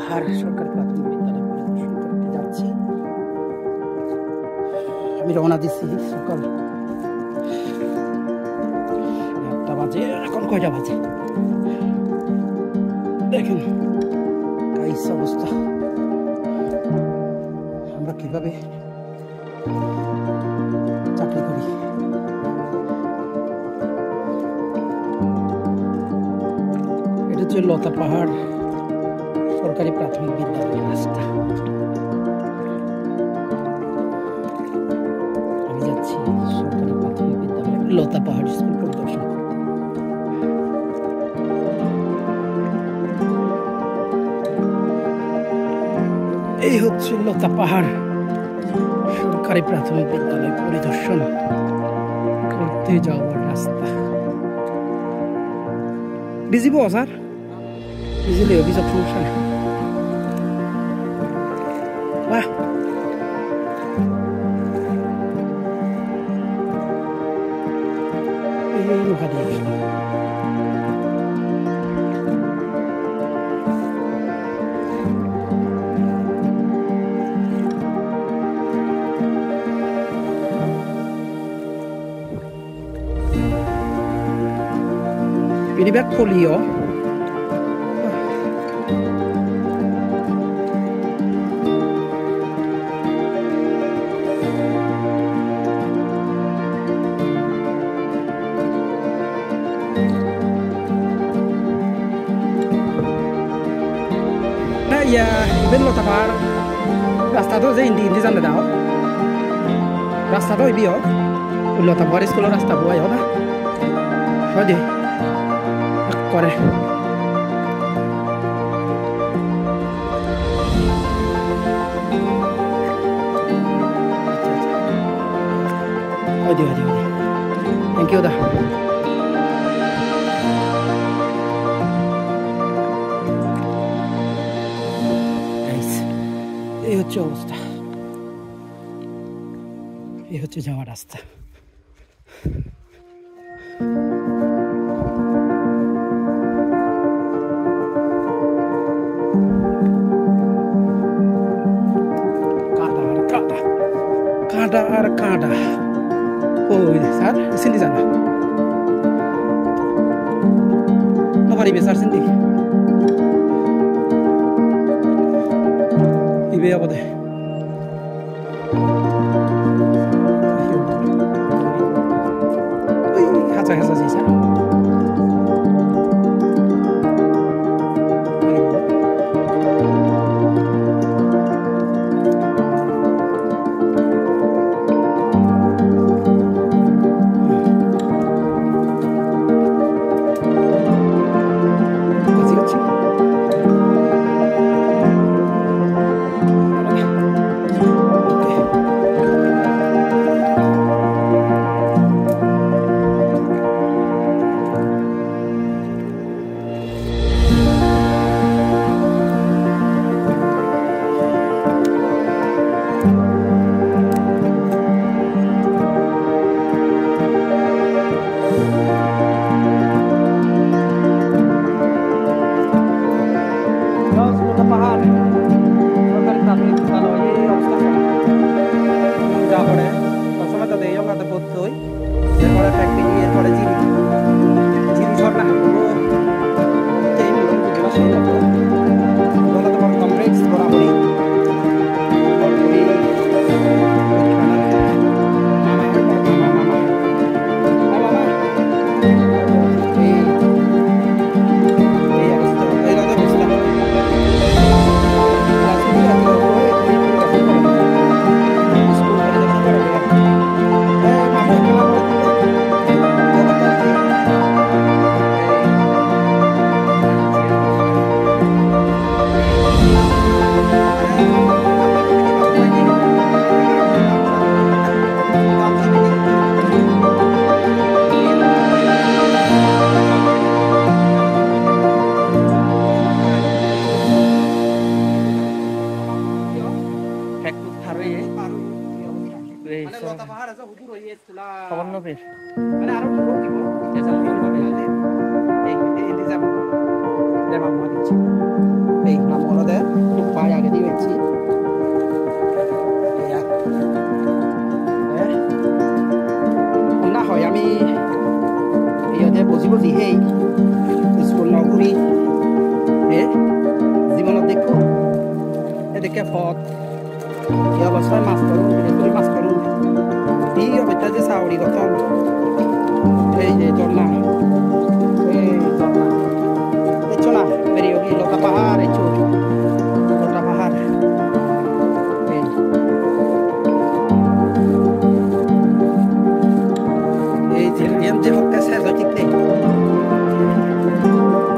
পাহাড় সরকারি প্রাথমিক বিদ্যালয় পরিদর্শন করতে যাচ্ছি। আমি রওনা দিচ্ছি সকাল 8টা বাজে। এখন কয়টা বাজে দেখেন, গাইস অবস্থা। আমরা কিভাবে চাকরি করি। এটা হচ্ছে লতা পাহাড় সরকারি প্রাথমিক বিদ্যালয়ের রাস্তা। আমি যাচ্ছি সরকারি প্রাথমিক বিদ্যালয় লতা পাহাড় স্কুল পরিদর্শন করতে। এই হচ্ছে লতা পাহাড় সরকারি প্রাথমিক বিদ্যালয় পরিদর্শন করতে যাওয়ার রাস্তা। বিজি বস স্যার, বিজিলে অভিযোগ সমস্যা নেই। বাহ, এই লোহা দিয়ে Pinibag Polio. Nah ya, ben lo tapar. Rasta to je indi janne dao. Rasta to ibio. Lo tapar iskolo rasta boy hoda. Hodi. করে থ্যাংক ইউ দা। এই হচ্ছে অবস্থা, এই হচ্ছে যাওয়ার রাস্তা। কাঁটা আর কাঁটা। ওই স্যার সিন্দি জানা নপারিবে স্যার সিন্দি ইবে আবদে ওই হাঁচা হাঁচা স্যার আমি ইয়াতে বজি বজি সেই স্কুল নঘূৰি জীৱনত দেখো এদিকে ফত এই অৱস্থায় মাছ ধরো বিদেশি মাছ ধরো এই অবস্থা যে চাউরি গঠন এই যে ঝর্ণা এই ঝর্ণা দেখছো না বেরিয়ে গিয়ে লতা পাহাড় এই লতা পাহাড় এই যে হকটা শেষ হয় ঠিক নেই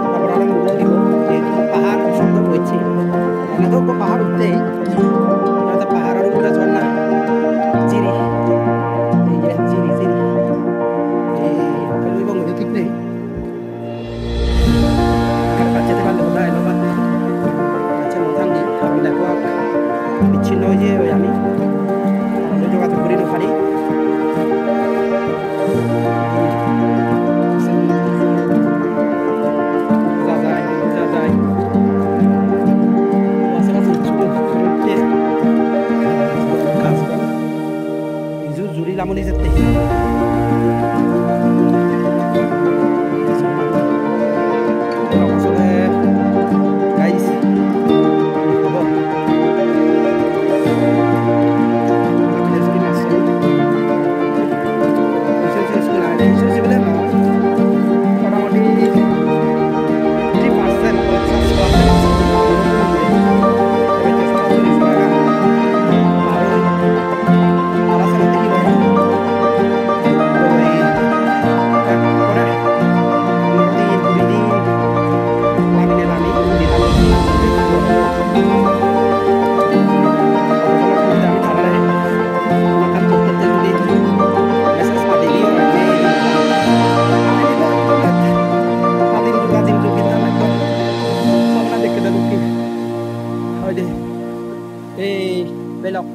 তারপর আরো মুখ দিব এই পাহাড় সুন্দর হয়েছে এখানে তো পাহাড় উঠতেই পাহাড়ের উপরে ঝর্ণা চিরি এই যে চিরি চিরি এবং ঠিক নেই বাচ্চাদের ভালো কথা এলো বাচ্চা মোথান দিই আমি দেখো বিচ্ছিন্ন হয়ে ওই আমি যোগাযোগ করি খালি লামনি যেতে আসলে গাইস খবর belok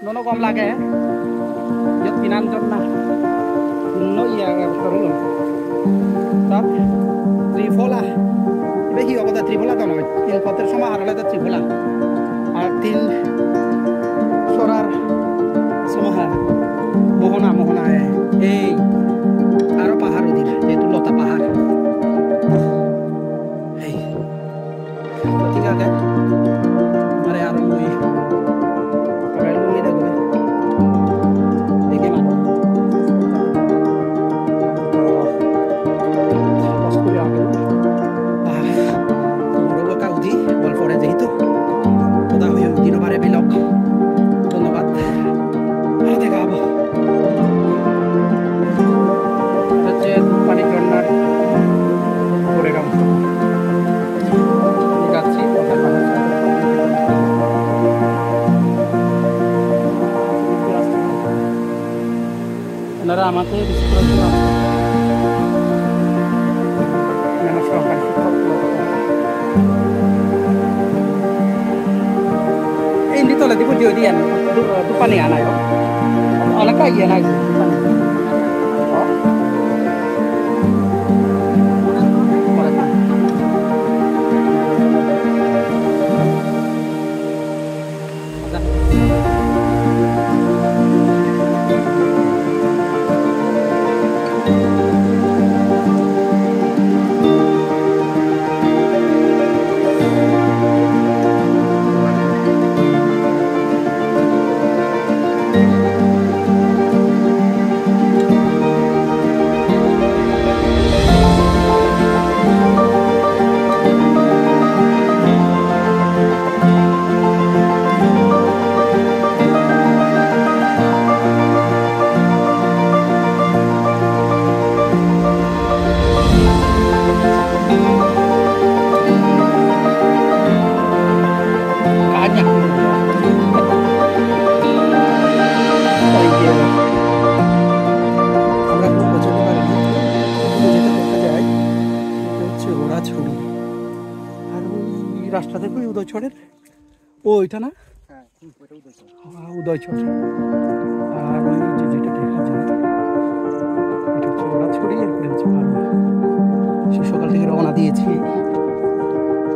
nó gom lagi ya yuk pinan jonna no iya terus tak trivola ibe hi obo trivola to noy il poter sama harale ta trivola আর তিন সরার সমাহার মোহনা মোহনা এই আরো পাহাড় ওদিকে যেহেতু লতা পাহাড় এই ঠিক আছে আরে আরো মুই পড়াইলো মুই দেখবে দেখে মানো কষ্টই আগে মোর বকা উদি বল পড়ে যেহেতু কথা হই দিনবারে বিলক ধন্যবাদ দেখা হবো হচ্ছে পানি ঝর্ণার পরে গাম যাচ্ছি এনারা আমাকে সরকারি শিক্ষক ini tola di video dia depan ni anak yo anak kaya anak depan রাস্তা দেখো উদয়ছড়ের ওইটা না উদয়ছড় আর ওই যে যেটা দেখা যায় এটা হচ্ছে ওড়াছড়ি এরপরে হচ্ছে পারুয়া সে সকাল থেকে রওনা দিয়েছি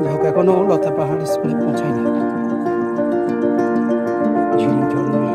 যাক এখনো লতা পাহাড় স্কুলে পৌঁছায়নি ঝিরি ঝর্ণা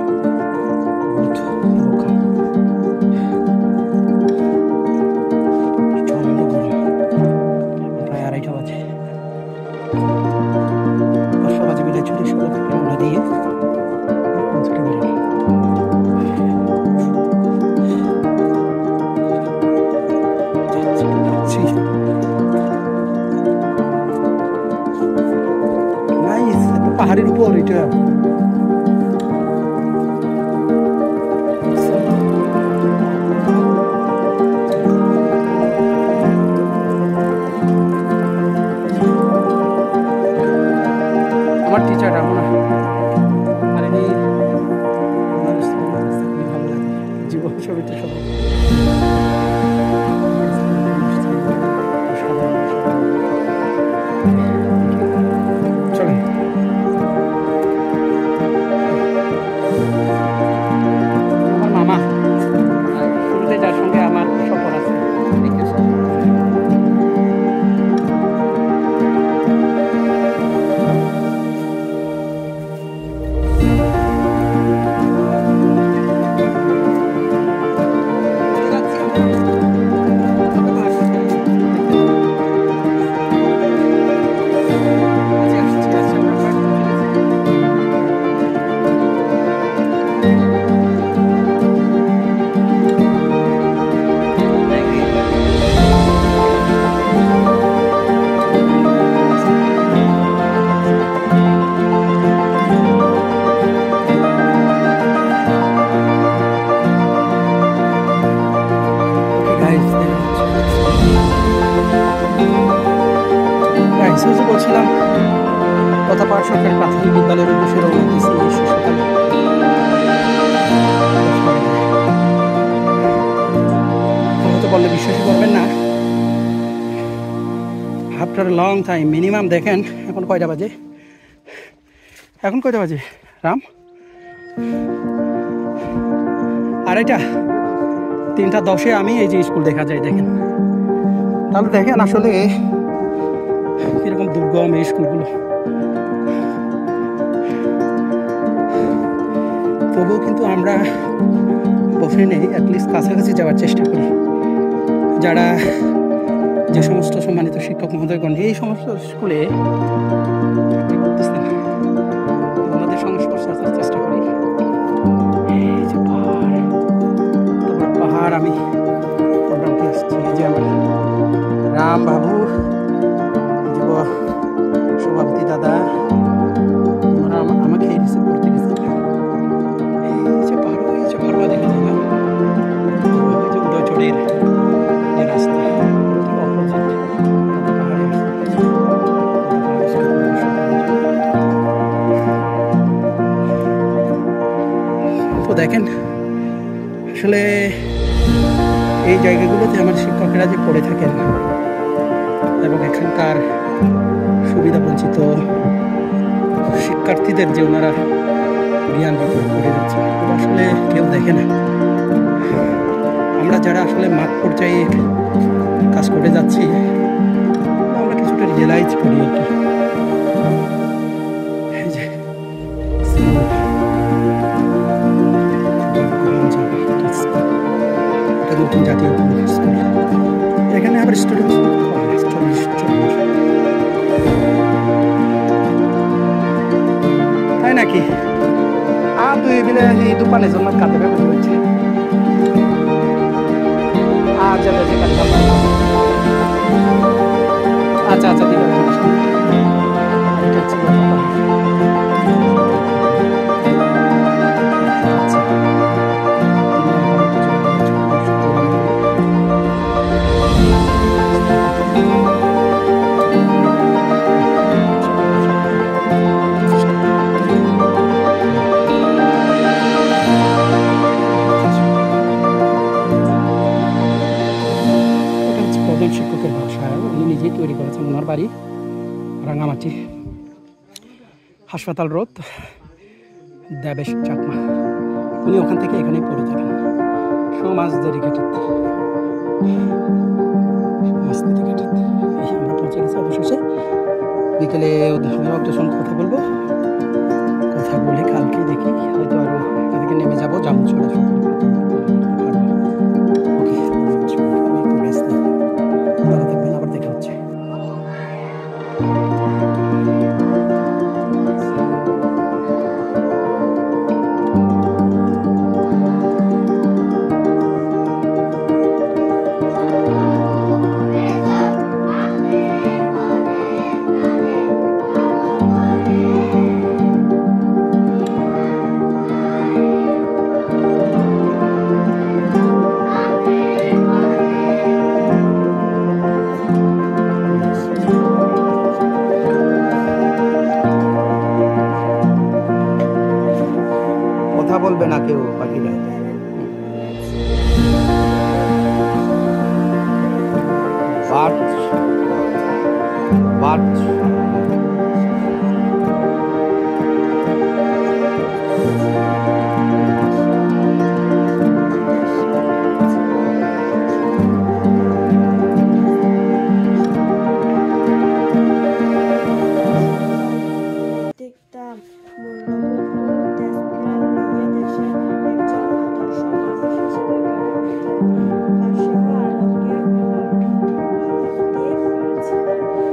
ছবিতে সবাই চলেন। আমার মামা শুরুতে যার সঙ্গে আমার সফর আছে। বলছিলাম কথাপাড় সরকারি প্রাথমিক বিদ্যালয়ের উদ্দেশ্যে রওনা দিয়েছি সকালে। হয়তো বললে বিশ্বাসই করবেন না, আফটার লং টাইম মিনিমাম দেখেন এখন কয়টা বাজে, এখন কয়টা বাজে রাম? 2:30, 3:10 আমি এই যে স্কুল দেখা যায় দেখেন। তাহলে দেখেন আসলে কিরকম দুর্গম এই স্কুলগুলো। তবুও কিন্তু আমরা বসে নেই, অ্যাটলিস্ট কাছাকাছি যাওয়ার চেষ্টা করি। যারা যে সমস্ত সম্মানিত শিক্ষক মহোদয়গণ এই সমস্ত স্কুলে ওনাদের সংস্পর্শে আসার চেষ্টা করি। এই যে পাহাড়, তারপর পাহাড় আমি প্রোগ্রামটি আসছি। এই যে আমার রাম বাবু, যুব সভাপতি দাদা, ওরা আমাকে রিসিভ করতে গেছে। এই যে পাহাড় দেখে দিলাম, ওই যে উদয়চড়ের যে রাস্তা অপোজিট তো দেখেন আসলে এই জায়গাগুলোতে আমার শিক্ষকেরা যে পড়ে থাকেন এবং এখানকার সুবিধা বঞ্চিত শিক্ষার্থীদের যে ওনারা জ্ঞান বিতরণ করে যাচ্ছে আসলে কেউ দেখে না। আমরা যারা আসলে মাঠ পর্যায়ে কাজ করে যাচ্ছি আমরা কিছুটা রিয়েলাইজ করি আর কি। এটা নতুন জাতীয় স্কুল, এখানে আবার স্টুডেন্ট তাই নাকি? আর তুই বিলে এই দোকানের জন্য কাঁদে বুঝতে পারছি। আচ্ছা ঠিক আছে, আচ্ছা আচ্ছা ঠিক আছে। শিক্ষকের ভাষা উনি নিজেই তৈরি করেছেন। ওনার বাড়ি রাঙামাটি, হাসপাতাল রোড, দেবেশ চাকমা। উনি ওখান থেকে এখানেই পড়ে যাবেন। সমাজ ডেডিকেটেড আমরা পৌঁছে গেছি অবশেষে। বিকেলে ওদের সঙ্গে কথা বলবো, কথা বলে কালকে দেখি হয়তো আরও এদিকে নেমে যাবো জামুচড়া। ওকে, আমি একটু রেস্ট নিই, ভালো থাকবেন, আবার দেখা হচ্ছে। আচ্ছা দেখতাম মূল্যবোধ দেশপ্রেম নিয়ে দেশের একজন আদর্শ মানুষ হিসেবে গড়ে উঠতেন। বাদশাহ আলমগীর পরবর্তী ছেলেদের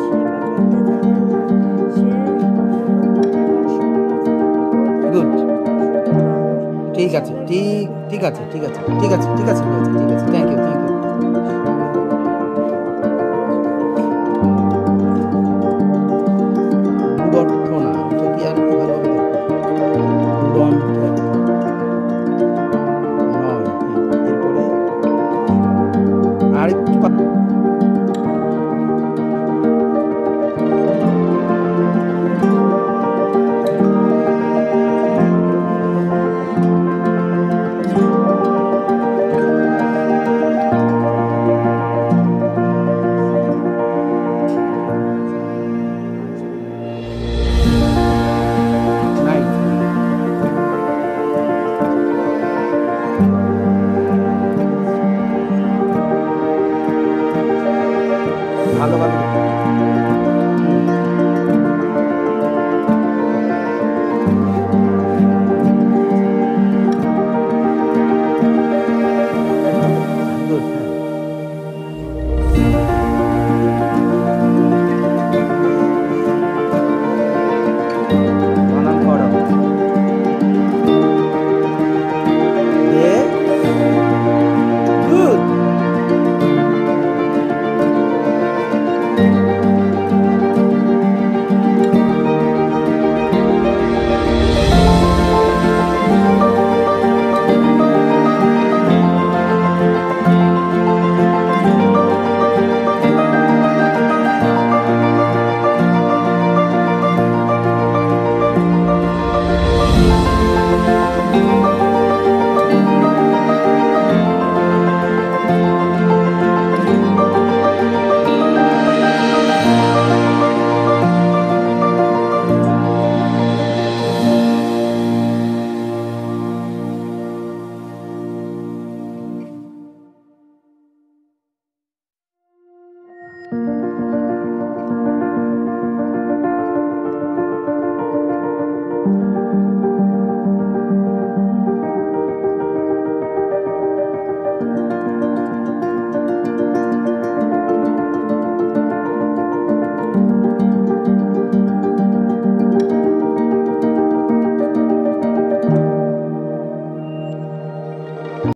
সেবা করতে জানেন না। সে কখনো পরিবার সমাজ গুড শুধু মানুষ ঠিক আছে ঠিক ঠিক আছে ঠিক আছে ঠিক আছে ঠিক আছে ঠিক আছে থ্যাংক ইউ